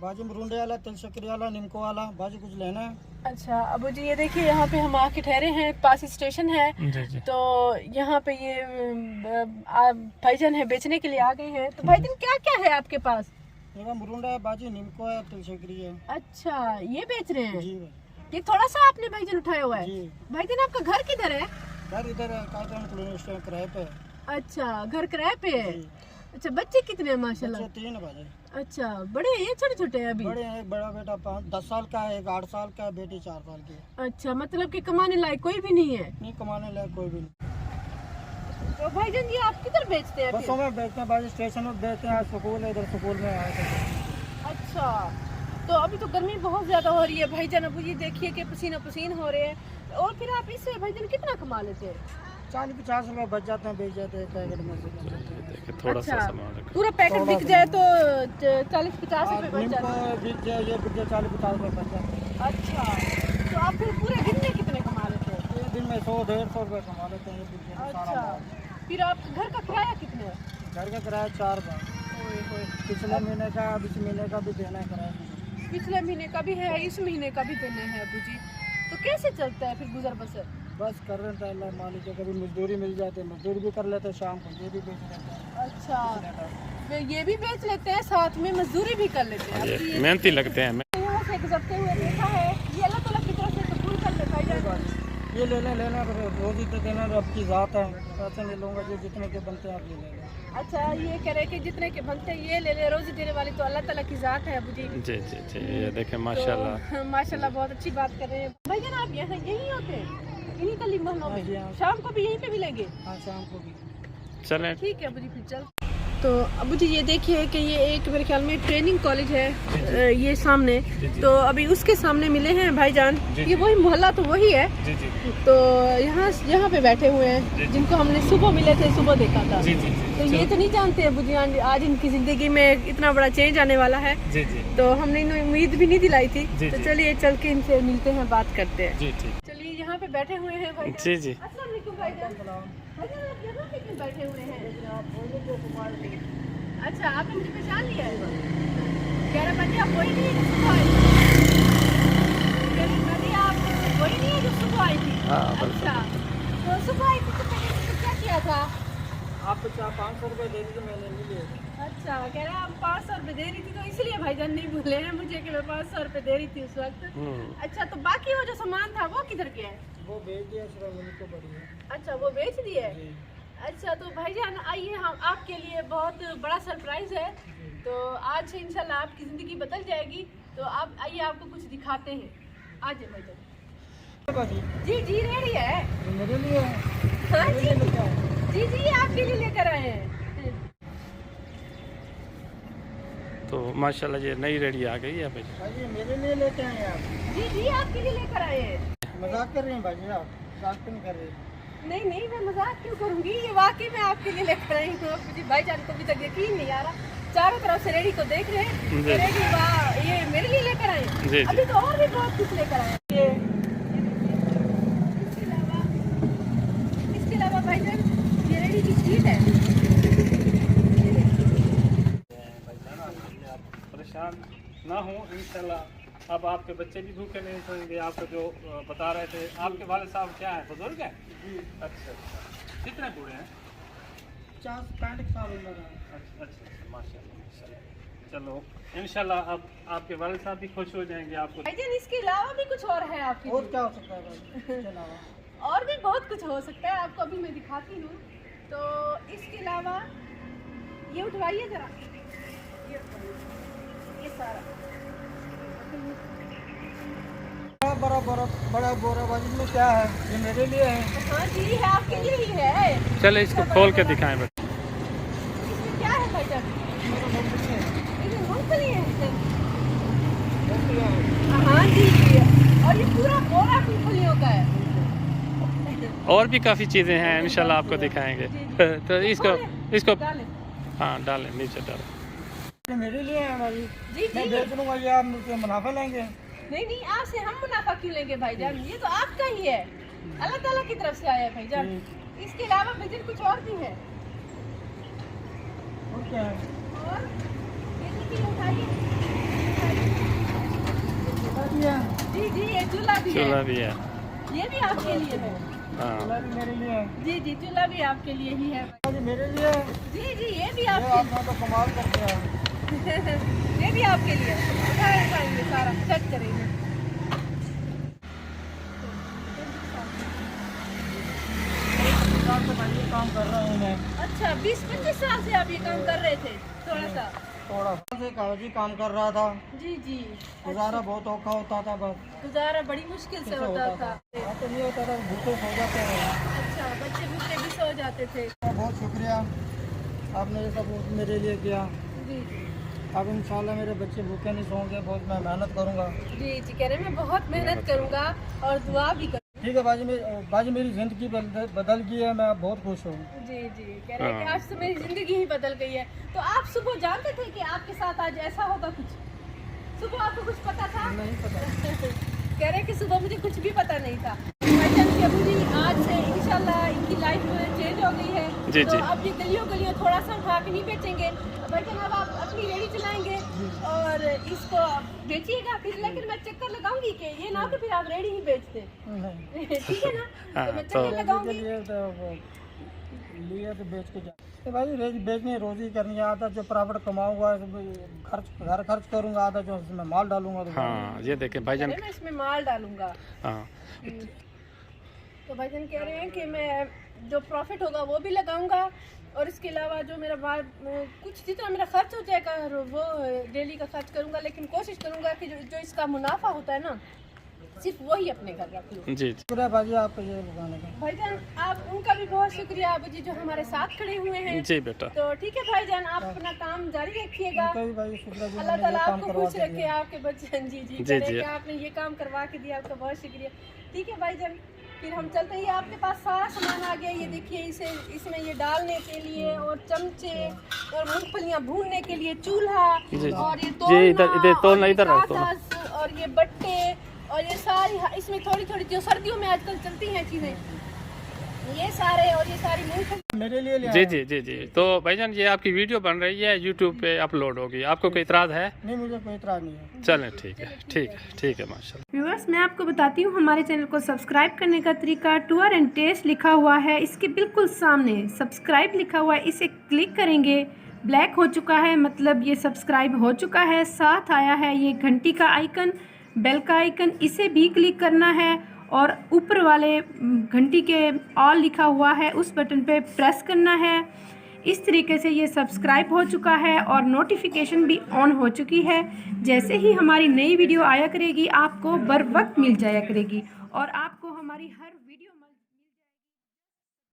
बाजी मरूंडे वाला, तिल शक्करी वाला, निमको वाला, बाजी कुछ लेना है? अच्छा अबू जी, ये देखिए यहाँ पे हम आके ठहरे हैं, पास स्टेशन है। जी। तो यहाँ पे ये भाईजान है बेचने के लिए आ गए हैं। तो भाईजान क्या क्या है आपके पास? मेरा मरूंडा है, बाजी निमको है, तिल शक्करी है। अच्छा ये बेच रहे हैं। जी ये थोड़ा सा आपने भाईजान उठाया हुआ है। जी। भाईजान आपका घर किधर है? घर इधर है, कायदान कॉलोनी स्टैंड किराए पे। अच्छा घर किराए पे है। जी। अच्छा बच्चे कितने हैं माशाल्लाह? बच्चे 3 बाजी। अच्छा बड़े हैं या छोटे छोटे हैं अभी? बड़े हैं, एक बड़ा बेटा 10 साल का है, एक 8 साल का है, बेटी 4 साल की है। अच्छा मतलब कि कमाने लायक कोई भी नहीं है? नहीं कमाने लायक कोई भी नहीं। तो भाईजान ये आप किधर बेचते हैं? बसों में बेचते हैं बाजी, स्टेशन में बेचते हैं। स्कूल है, इधर स्कूल में आए थे। अच्छा तो अभी तो गर्मी बहुत ज्यादा हो रही है भाईजान। अब ये देखिए कि पसीना पसीन हो रहे हैं। और फिर आप इससे भाईजान कितना कमा लेते हैं? 40-50 रुपए बच जाते हैं, बेच जाते हैं पैकेट में। थोड़ा अच्छा, सा सामान रखो। पूरा पैकेट बिक जाए तो 40-50 रुपए बच जाते हैं। निमको बिक जाए, ये बिक जाए 40-50 रुपए बच जाते हैं। अच्छा तो आप फिर पूरे दिन में कितने कमा लेते हैं? एक दिन में 100-150 रुपए कमा लेते हैं, ये बिक जाए सारा अच्छा माल। फिर आप घर का किराया कितने है? घर का किराया 4 बार, पिछले महीने का, अब इस महीने का भी देना है किराया। पिछले महीने का भी है, इस महीने का भी देना है अबू जी। तो कैसे चलता है फिर गुजर बसर? बस कर रहे थे, अल्लाह मालिक है। कभी मजदूरी मिल जाती है, मजदूरी भी कर लेते हैं, शाम को ये भी बेच लेते हैं। अच्छा फिर ये भी बेच लेते हैं, साथ में मजदूरी भी कर लेते हैं। ये मेहनती लगते हैं। यहाँ से गुजरते हुए देखा है, ये अल्लाह ताला की तरफ से कबूल कर लेता है। ये लेना रोजी तो देना रब की ज़ात है, पैसे नहीं लूँगा, जो जितने के बनते हैं आप ये ले लें। अच्छा ये कह रहे कि जितने के बनते हैं ये ले ले, रोजी देने वाली तो अल्लाह ताला की ज़ात है अबू जी। जी ये देखें माशाल्लाह। तो, माशाल्लाह बहुत अच्छी बात कर रहे हैं भाईजान। आप यहाँ यहीं होते हैं इन्हीं गली मोहल्लों हाँ जी, हाँ। में? शाम को भी यहीं पे मिलेंगे? हाँ शाम को भी। चलें। ठीक है अबू जी फिर चल। तो अबू जी ये देखिए कि ये एक मेरे ख्याल में ट्रेनिंग कॉलेज है ये सामने। तो अभी उसके सामने मिले हैं भाईजान। ये वही मोहल्ला तो वही है। तो यहाँ पे बैठे हुए हैं जिनको हमने सुबह मिले थे, सुबह देखा था। तो ये तो नहीं जानते अबू जी आज इनकी जिंदगी में इतना बड़ा चेंज आने वाला है। तो हमने इन्हें उम्मीद भी नहीं दिलाई थी। तो चलिए चल के इनसे मिलते हैं, बात करते हैं। चलिए यहाँ पे बैठे हुए हैं भाईजान। जी अस्सलाम वालेकुम भाईजान। भाईजान आप यहाँ पे क्यों बैठे हुए हैं? अच्छा आपने मुझे पहचान लिया है? 11 बजे आप वही नहीं जो सुबह आई थी? 11 बजे आप वही नहीं है जो सुबह आई थी? अच्छा तो सुबह आई थी तो मैंने तो क्या किया था? आपको 500 रुपए दे दी, मैंने नहीं लिए। अच्छा कह रहे आप 500 रुपए दे रही थी, तो इसलिए भाईजान नहीं भूले हैं मुझे कि मैं 500 रुपए दे रही थी उस वक्त। अच्छा तो बाकी वो जो सामान था वो किधर गया है? वो बेच दिया, सिर्फ उनको पड़ी है। अच्छा वो बेच दिए? अच्छा तो भाईजान आइए, हम आपके लिए बहुत बड़ा सरप्राइज है। तो आज से इंशाल्लाह आपकी ज़िंदगी बदल जाएगी। तो आप आइए, आपको कुछ दिखाते हैं। आ जाए भाईजान। जी रेडी है। मेरे लिए हाँ जी आपके लिए लेकर आए हैं। तो माशाल्लाह ये नई रेडी आ गई है भाई। भाई मेरे लिए लेके आए आप? जी आपके लिए लेकर आए हैं। मजाक कर रहे हैं भाई आप? मजाक क्यों कर रहे हैं? नहीं मैं मजाक क्यों करूंगी, ये वाकई में आपके लिए लेकर आई हूँ। मुझे भाईजान को अभी तक यकीन नहीं आ रहा, चारों तरफ से रेडी को देख रहे हैं। रेडी वाह, ये मेरे लिए लेकर आए हैं। अभी तो और भी बहुत कुछ लेकर आए हैं। ये इसके अलावा भाईजान ये रेडी की शीट है। परेशान ना हो इंशाल्लाह। अब आपके बच्चे भी भूखे नहीं सोएंगे। आपको जो बता रहे थे, आपके वाले साहब क्या है, बुजुर्ग हैं? अच्छा कितने बूढ़े हैं? 50-65 साल उम्र है। अच्छा माशाल्लाह। चलो इंशाल्लाह अब आपके वाले साहब भी खुश हो जाएंगे। आपको भाईजान इसके अलावा भी कुछ और है आपके? और क्या हो सकता है भाई इसके अलावा? और भी बहुत कुछ हो सकता है, आपको अभी मैं दिखाती हूँ। तो इसके अलावा ये उठवाइए जरा, ये सारा बड़ा बोरा बाजी में क्या है? ये मेरे लिए है। हाँ जी है, आपके लिए ही है। चले इसको खोल के दिखाएं बस। इसमें क्या है भाईजान? इसमें मूंगफली है। हाँ जी, और ये पूरा बोरा मूंगफलियों का है। और भी काफ़ी चीज़ें हैं, इंशाल्लाह आपको दिखाएंगे। तो इसको हाँ डालें, नीचे डालें। ये मेरे लिए है भाई। जी मैं बेच लूँगा, ये आप मुझसे मुनाफा लेंगे? नहीं आपसे हम मुनाफा क्यों लेंगे भाईजान, ये तो आपका ही है, अल्लाह ताला की तरफ से आया है भाईजान। इसके अलावा भाईजान कुछ और भी है। और क्या है? और ये देखिए, उठाइए लिए जी जी, ये चूल्हा भी चूल्हा है, भी है। ये भी आपके लिए है। हाँ चूल्हा भी मेरे लिए है। जी जी, चूल्हा भी आपके लिए ही है। जी मेरे लिए है। जी जी, ये भी ये आपके आप तो कमाल करते हैं। ये भी आपके लिए है। सारा चेक करेंगे। साल से भाई ये काम कर रहा हूँ मैं। अच्छा, 20-25 साल से आप ये काम कर रहे थे? थोड़ा से कागजी काम कर रहा था। जी जी, गुजारा बहुत औखा होता था, बस गुजारा बड़ी मुश्किल से होता था। हाँ, तो नहीं होता था, भूखे सो जाते हैं। अच्छा, बच्चे भूखे भी सो जाते थे। बहुत शुक्रिया, आपने ये सब मेरे लिए किया। जी जी अब इंशाल्लाह मेरे बच्चे भूखे नहीं सोएंगे, बहुत मैं मेहनत करूँगा। जी जी, कह रहे मैं बहुत मेहनत करूँगा और दुआ भी करूँगा। ठीक है बाजी मेरी ज़िंदगी बदल गई है, मैं बहुत खुश हूँ। जी जी, कह रहे हैं कि आज तो मेरी ज़िंदगी ही बदल गई है। तो आप सुबह जानते थे कि आपके साथ आज ऐसा होगा कुछ? सुबह आपको कुछ पता था? नहीं पता। कह रहे हैं कि सुबह मुझे कुछ भी पता नहीं था। भाईजान की अबू जी आज से इंशाल्लाह इनकी लाइफ चेंज हो गई है। जी, तो जी। अब ये गलियों थोड़ा सा उठा के नहीं बेचेंगे। भाईजान अब आप अपनी रेडी चलाएंगे और इसको बेचिएगा, फिर लेकिन मैं चक्कर लगाऊंगी कि ये ना कि फिर आप रेडी ही बेचते। नहीं ठीक है ना? हाँ, तो मैं तो- चक्कर लगाऊंगी। लिए तो बेच के जा तो भाई बेचनी रोजी करनी है। आधा जो प्रॉफिट कमाऊंगा घर खर्च करूंगा, आधा जो इसमें माल डालूंगा। तो हाँ, ये देखें भाईजान। मैं इसमें माल डालूंगा। हाँ तो भाईजान कह रहे हैं कि मैं जो प्रॉफिट होगा वो भी लगाऊंगा और इसके अलावा जो मेरा कुछ जितना मेरा खर्च हो जाएगा वो डेली का खर्च करूंगा, लेकिन कोशिश करूंगा कि जो इसका मुनाफा होता है ना, सिर्फ वही अपने घर रख लूँ। जी जी शुक्रिया भाजी आपको ये लगाने का। भाईजान आप उनका भी बहुत शुक्रिया अबू जी जो हमारे साथ खड़े हुए हैं। जी बेटा। तो ठीक है भाईजान, आप अपना काम जारी रखिएगा। उनका भी भाई शुक्रिया जी, अल्लाह मैंने ये ताला काम आपको करवा खुश के रखे, दिया। आपके बच्चे। जी जी, जी, कह रहे जी। हैं कि आपने ये काम करवा के दिया, आपका बहुत शुक्रिया। ठीक है भाईजान, फिर हम चलते हैं। आपके पास सारा सामान आ गया, ये देखिए। इसमें ये डालने के लिए और चमचे और मूंगफलियां भूनने के लिए चूल्हा जी, जी। और ये इधर तोलना, इधर रख तोलना। कागज और ये बट्टे और ये सारी इसमें थोड़ी थोड़ी जो सर्दियों में आजकल चलती हैं चीजें, ये सारे और ये सारी मूंगफली मेरे लिए ले जी आया। जी जी जी। तो भाईजान ये आपकी वीडियो बन रही है, यूट्यूब पे अपलोड होगी, आपको कोई इतराज़ है? नहीं, मुझे कोई इतराज नहीं है। चलें ठीक है, ठीक है, ठीक है, माशाल्लाह। व्यूअर्स, मैं आपको बताती हूँ हमारे चैनल को सब्सक्राइब करने का तरीका। टूर एंड टेस्ट लिखा हुआ है, इसके बिल्कुल सामने सब्सक्राइब लिखा हुआ है, इसे क्लिक करेंगे। ब्लैक हो चुका है, मतलब ये सब्सक्राइब हो चुका है। साथ आया है ये घंटी का आइकन, बेल का आइकन, इसे भी क्लिक करना है और ऊपर वाले घंटी के ऑल लिखा हुआ है उस बटन पे प्रेस करना है। इस तरीके से ये सब्सक्राइब हो चुका है और नोटिफिकेशन भी ऑन हो चुकी है। जैसे ही हमारी नई वीडियो आया करेगी आपको बर वक्त मिल जाया करेगी और आपको हमारी हर वीडियो